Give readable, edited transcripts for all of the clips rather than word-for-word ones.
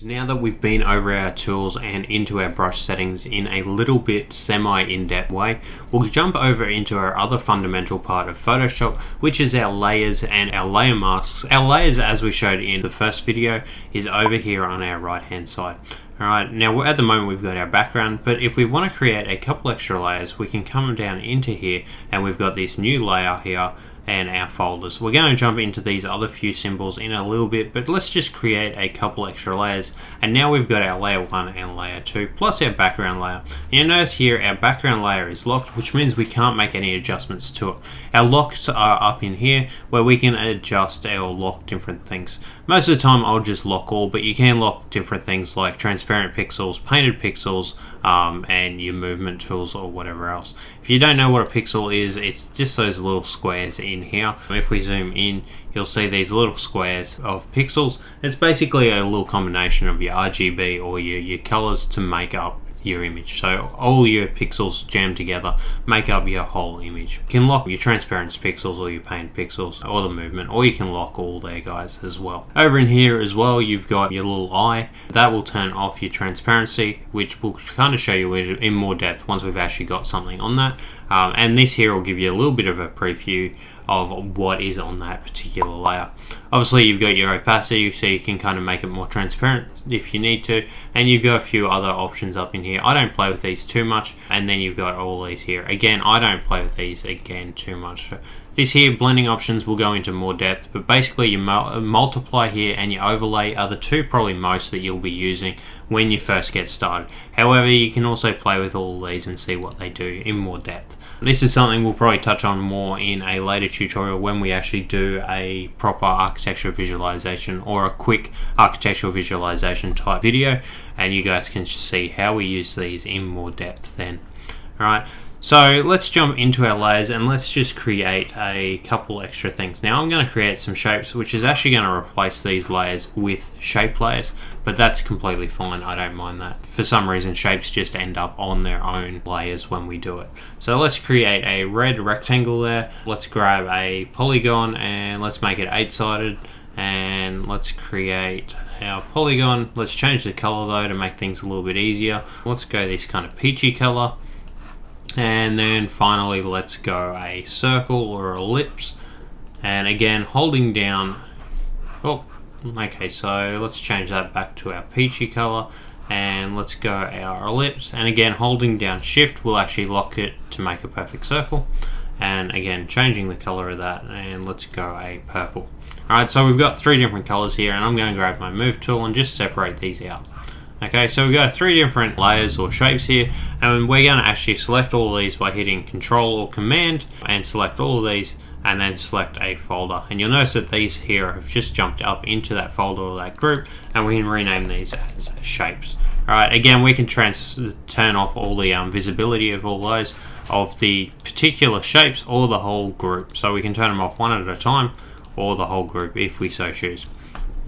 Now that we've been over our tools and into our brush settings in a little bit semi-in-depth way, we'll jump over into our other fundamental part of Photoshop, which is our layers and our layer masks. Our layers, as we showed in the first video, is over here on our right hand side. Alright, now at the moment we've got our background, but if we want to create a couple extra layers, we can come down into here and we've got this new layer here and our folders. We're going to jump into these other few symbols in a little bit, but let's just create a couple extra layers. And now we've got our layer 1 and layer 2 plus our background layer. And you'll notice here our background layer is locked, which means we can't make any adjustments to it. Our locks are up in here where we can adjust or lock different things. Most of the time I'll just lock all, but you can lock different things like transparent pixels, painted pixels, and your movement tools or whatever else. If you don't know what a pixel is, it's just those little squares in here. If we zoom in, you'll see these little squares of pixels. It's basically a little combination of your RGB or your colors to make up your image. So all your pixels jammed together make up your whole image. You can lock your transparent pixels or your paint pixels or the movement, or you can lock all there, guys, as well. Over in here as well, you've got your little eye. That will turn off your transparency, which will kind of show you in more depth once we've actually got something on that. And this here will give you a little bit of a preview of what is on that particular layer. Obviously you've got your opacity, so you can kind of make it more transparent if you need to, and you've got a few other options up in here. I don't play with these too much, and then you've got all these here. Again, I don't play with these again too much. This here, blending options, will go into more depth, but basically your multiply here and your overlay are the two probably most that you'll be using when you first get started. However, you can also play with all of these and see what they do in more depth. This is something we'll probably touch on more in a later tutorial when we actually do a proper architectural visualization or a quick architectural visualization type video, and you guys can see how we use these in more depth then. Alright, so let's jump into our layers and let's just create a couple extra things. Now I'm going to create some shapes, which is actually going to replace these layers with shape layers, but that's completely fine. I don't mind that. For some reason, shapes just end up on their own layers when we do it. So let's create a red rectangle there. Let's grab a polygon and let's make it 8-sided. And let's create our polygon. Let's change the color though to make things a little bit easier. Let's go this kind of peachy color. And then finally let's go a circle or ellipse, and again holding down, okay, so let's change that back to our peachy color, and let's go our ellipse, and again holding down shift will actually lock it to make a perfect circle, and again changing the color of that, and let's go a purple. Alright, so we've got 3 different colors here, and I'm going to grab my move tool and just separate these out. Okay, so we've got 3 different layers or shapes here, and we're going to actually select all of these by hitting Control or Command and select all of these and then select a folder. And you'll notice that these here have just jumped up into that folder or that group, and we can rename these as shapes. Alright, again we can turn off all the visibility of all those, of the particular shapes or the whole group. So we can turn them off one at a time or the whole group if we so choose.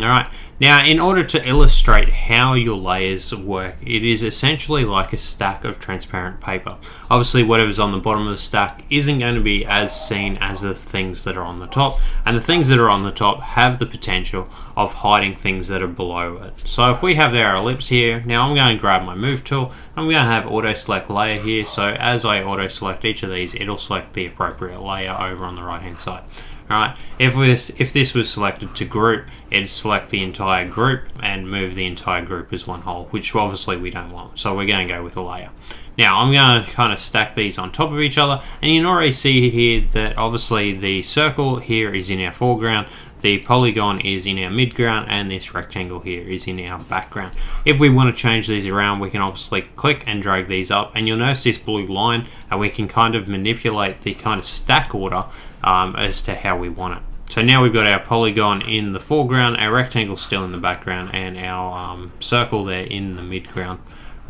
Alright, now in order to illustrate how your layers work, it is essentially like a stack of transparent paper. Obviously whatever's on the bottom of the stack isn't going to be as seen as the things that are on the top, and the things that are on the top have the potential of hiding things that are below it. So if we have our ellipse here, now I'm going to grab my move tool, I'm going to have auto select layer here, so as I auto select each of these, it'll select the appropriate layer over on the right hand side. Alright, if this was selected to group, it'd select the entire group and move the entire group as one whole, which obviously we don't want, so we're going to go with a layer. Now I'm going to kind of stack these on top of each other, and you can already see here that obviously the circle here is in our foreground, the polygon is in our midground, and this rectangle here is in our background. If we want to change these around, we can obviously click and drag these up, and you'll notice this blue line, and we can kind of manipulate the kind of stack order as to how we want it. So now we've got our polygon in the foreground, our rectangle still in the background, and our circle there in the midground.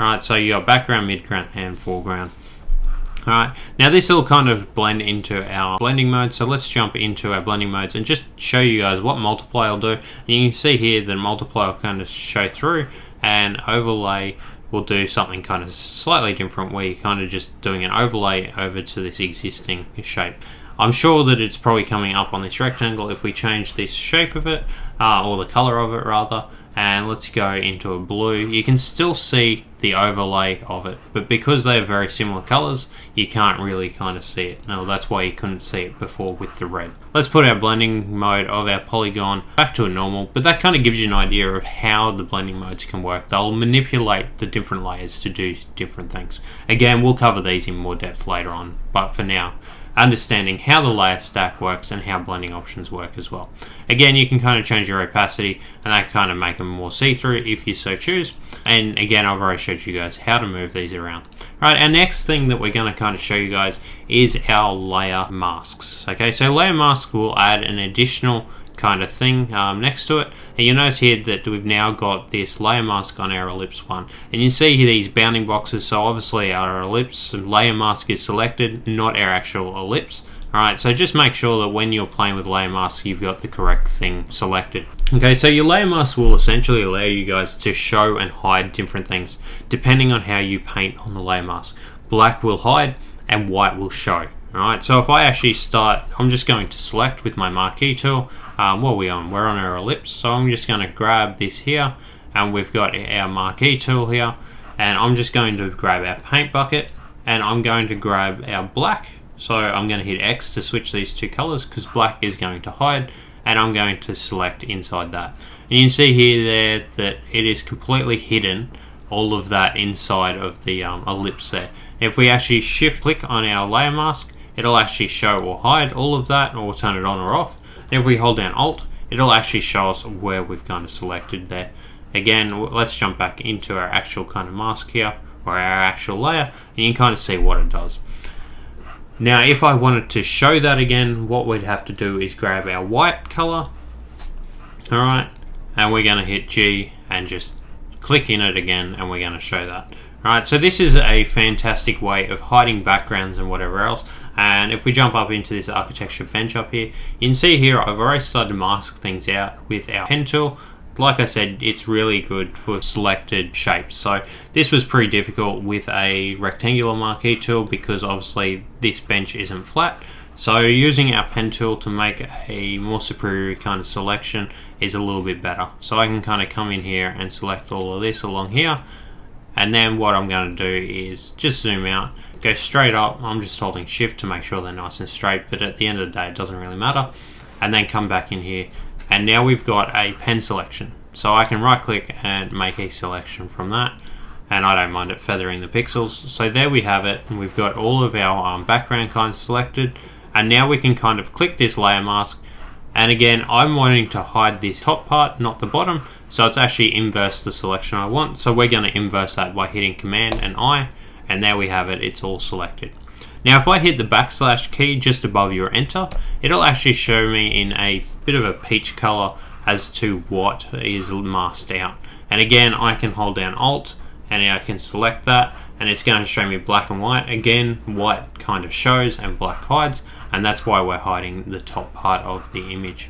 Alright, so you got background, midground, and foreground. Alright, now this will kind of blend into our blending mode, so let's jump into our blending modes and just show you guys what multiply will do. And you can see here that multiply will kind of show through, and overlay will do something kind of slightly different, where you're kind of just doing an overlay over to this existing shape. I'm sure that it's probably coming up on this rectangle if we change this shape of it, or the color of it rather, and let's go into a blue. You can still see the overlay of it, but because they're very similar colors, you can't really kind of see it. No, that's why you couldn't see it before with the red. Let's put our blending mode of our polygon back to a normal, but that kind of gives you an idea of how the blending modes can work. They'll manipulate the different layers to do different things. Again, we'll cover these in more depth later on, but for now, understanding how the layer stack works and how blending options work as well. Again, you can kind of change your opacity and that kind of make them more see-through if you so choose. And again, I've already showed you guys how to move these around. Right, our next thing that we're going to kind of show you guys is our layer masks. Okay, so layer mask will add an additional kind of thing next to it, and you'll notice here that we've now got this layer mask on our ellipse one, and you see here these bounding boxes. So obviously our ellipse layer mask is selected, not our actual ellipse. Alright, so just make sure that when you're playing with layer masks, you've got the correct thing selected. Okay, so your layer mask will essentially allow you guys to show and hide different things depending on how you paint on the layer mask. Black will hide and white will show. Alright, so if I actually start, I'm just going to select with my marquee tool. What are we on? We're on our ellipse, so I'm just going to grab this here, and we've got our marquee tool here, and I'm just going to grab our paint bucket, and I'm going to grab our black. So I'm going to hit X to switch these two colors because black is going to hide, and I'm going to select inside that. And you can see here there that it is completely hidden, all of that inside of the ellipse there. If we actually shift click on our layer mask, it'll actually show or hide all of that, or turn it on or off. And if we hold down Alt, it'll actually show us where we've kind of selected there. Again, let's jump back into our actual kind of mask here, or our actual layer, and you can kind of see what it does. Now, if I wanted to show that again, what we'd have to do is grab our white color, alright, and we're going to hit G and just click in it again, and we're going to show that. Alright, so this is a fantastic way of hiding backgrounds and whatever else. And if we jump up into this architecture bench up here, you can see here I've already started to mask things out with our pen tool. Like I said, it's really good for selected shapes. So this was pretty difficult with a rectangular marquee tool because obviously this bench isn't flat. So using our pen tool to make a more superior kind of selection is a little bit better. So I can kind of come in here and select all of this along here. And then what I'm going to do is just zoom out, go straight up. I'm just holding shift to make sure they're nice and straight, but at the end of the day, it doesn't really matter. And then come back in here. And now we've got a pen selection. So I can right click and make a selection from that. And I don't mind it feathering the pixels. So there we have it. And we've got all of our background kinds selected. And now we can kind of click this layer mask. And again, I'm wanting to hide this top part, not the bottom. So it's actually inverse the selection I want. So we're going to inverse that by hitting Command and I. And there we have it. It's all selected. Now, if I hit the backslash key just above your enter, it'll actually show me in a bit of a peach color as to what is masked out. And again, I can hold down Alt and I can select that, and it's going to show me black and white. Again, white kind of shows and black hides, and that's why we're hiding the top part of the image.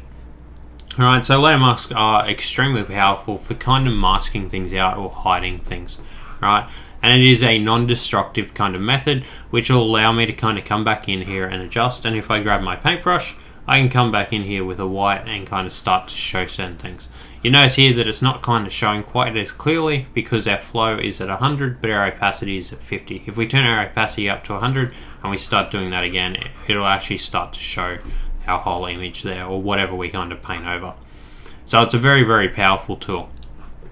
Alright, so layer masks are extremely powerful for kind of masking things out or hiding things. Right, and it is a non-destructive kind of method which will allow me to kind of come back in here and adjust. And if I grab my paintbrush, I can come back in here with a white and kind of start to show certain things. You notice here that it's not kind of showing quite as clearly because our flow is at 100 but our opacity is at 50. If we turn our opacity up to 100 and we start doing that again, it'll actually start to show our whole image there, or whatever we kind of paint over. So it's a very, very powerful tool.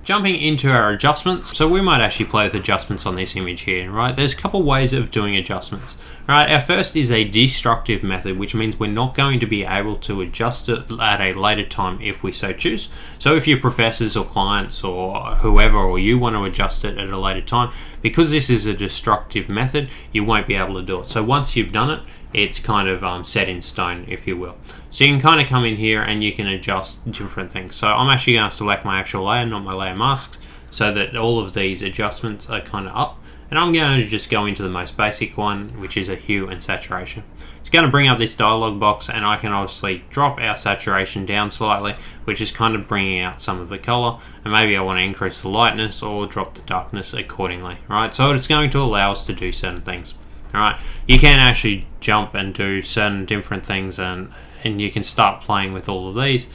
Jumping into our adjustments, so we might actually play with adjustments on this image here, right? There's a couple ways of doing adjustments, right? Our first is a destructive method, which means we're not going to be able to adjust it at a later time if we so choose. So if your professors or clients or whoever or you want to adjust it at a later time, because this is a destructive method, you won't be able to do it. So once you've done it, it's kind of set in stone, if you will. So you can kind of come in here and you can adjust different things. So I'm actually going to select my actual layer, not my layer mask, so that all of these adjustments are kind of up. And I'm going to just go into the most basic one, which is a hue and saturation. It's going to bring up this dialog box, and I can obviously drop our saturation down slightly, which is kind of bringing out some of the color. And maybe I want to increase the lightness or drop the darkness accordingly, right? So it's going to allow us to do certain things. Alright, you can actually jump and do certain different things, and you can start playing with all of these.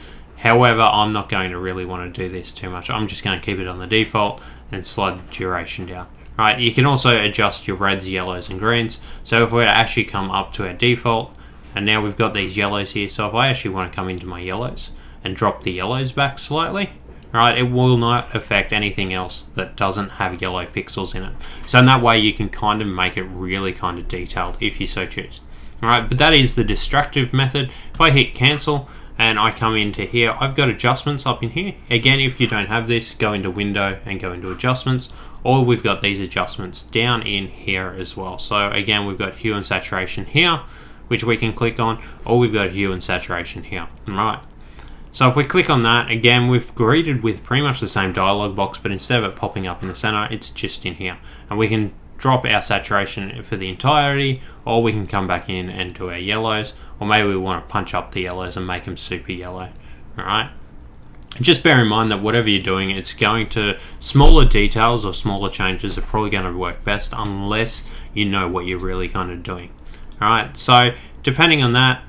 However, I'm not going to really want to do this too much. I'm just going to keep it on the default and slide the duration down. Right, you can also adjust your reds, yellows and greens. So if we actually come up to our default, and now we've got these yellows here, so if I actually want to come into my yellows and drop the yellows back slightly, right, it will not affect anything else that doesn't have yellow pixels in it. So in that way you can kind of make it really kind of detailed if you so choose. Alright, but that is the distractive method. If I hit cancel and I come into here, I've got adjustments up in here. Again, if you don't have this, go into window and go into adjustments, or we've got these adjustments down in here as well. So again, we've got hue and saturation here, which we can click on, or we've got hue and saturation here. Alright, so if we click on that, again, we've greeted with pretty much the same dialog box, but instead of it popping up in the center, it's just in here. And we can drop our saturation for the entirety, or we can come back in and do our yellows, or maybe we want to punch up the yellows and make them super yellow. Alright, just bear in mind that whatever you're doing, it's going to, smaller details or smaller changes are probably going to work best unless you know what you're really kind of doing. Alright, so depending on that,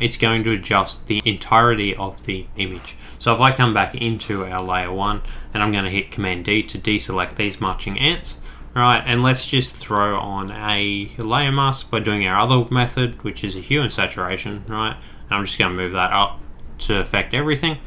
it's going to adjust the entirety of the image. So if I come back into our layer 1 and I'm going to hit Command D to deselect these marching ants, right, and let's just throw on a layer mask by doing our other method, which is a hue and saturation, right, and I'm just going to move that up to affect everything.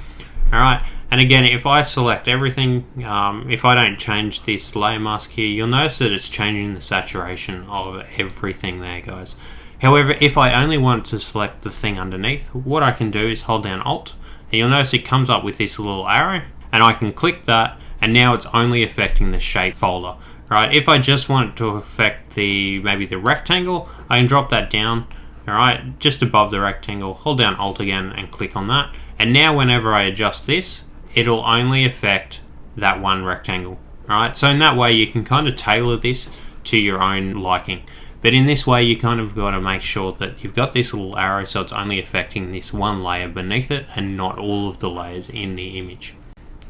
Alright, and again, if I select everything, if I don't change this layer mask here, you'll notice that it's changing the saturation of everything there, guys. However, if I only want to select the thing underneath, what I can do is hold down Alt, and you'll notice it comes up with this little arrow, and I can click that, and now it's only affecting the shape folder. Right, if I just want it to affect maybe the rectangle, I can drop that down, alright, just above the rectangle, hold down Alt again and click on that. And now whenever I adjust this, it'll only affect that one rectangle. Alright, so in that way you can kind of tailor this to your own liking. But in this way you kind of got to make sure that you've got this little arrow so it's only affecting this one layer beneath it and not all of the layers in the image.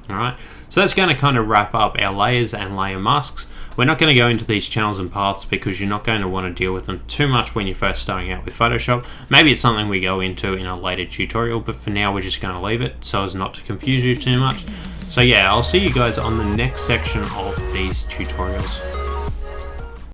Alright, so that's going to kind of wrap up our layers and layer masks. We're not going to go into these channels and paths because you're not going to want to deal with them too much when you're first starting out with Photoshop. Maybe it's something we go into in a later tutorial, but for now we're just going to leave it so as not to confuse you too much. So yeah, I'll see you guys on the next section of these tutorials.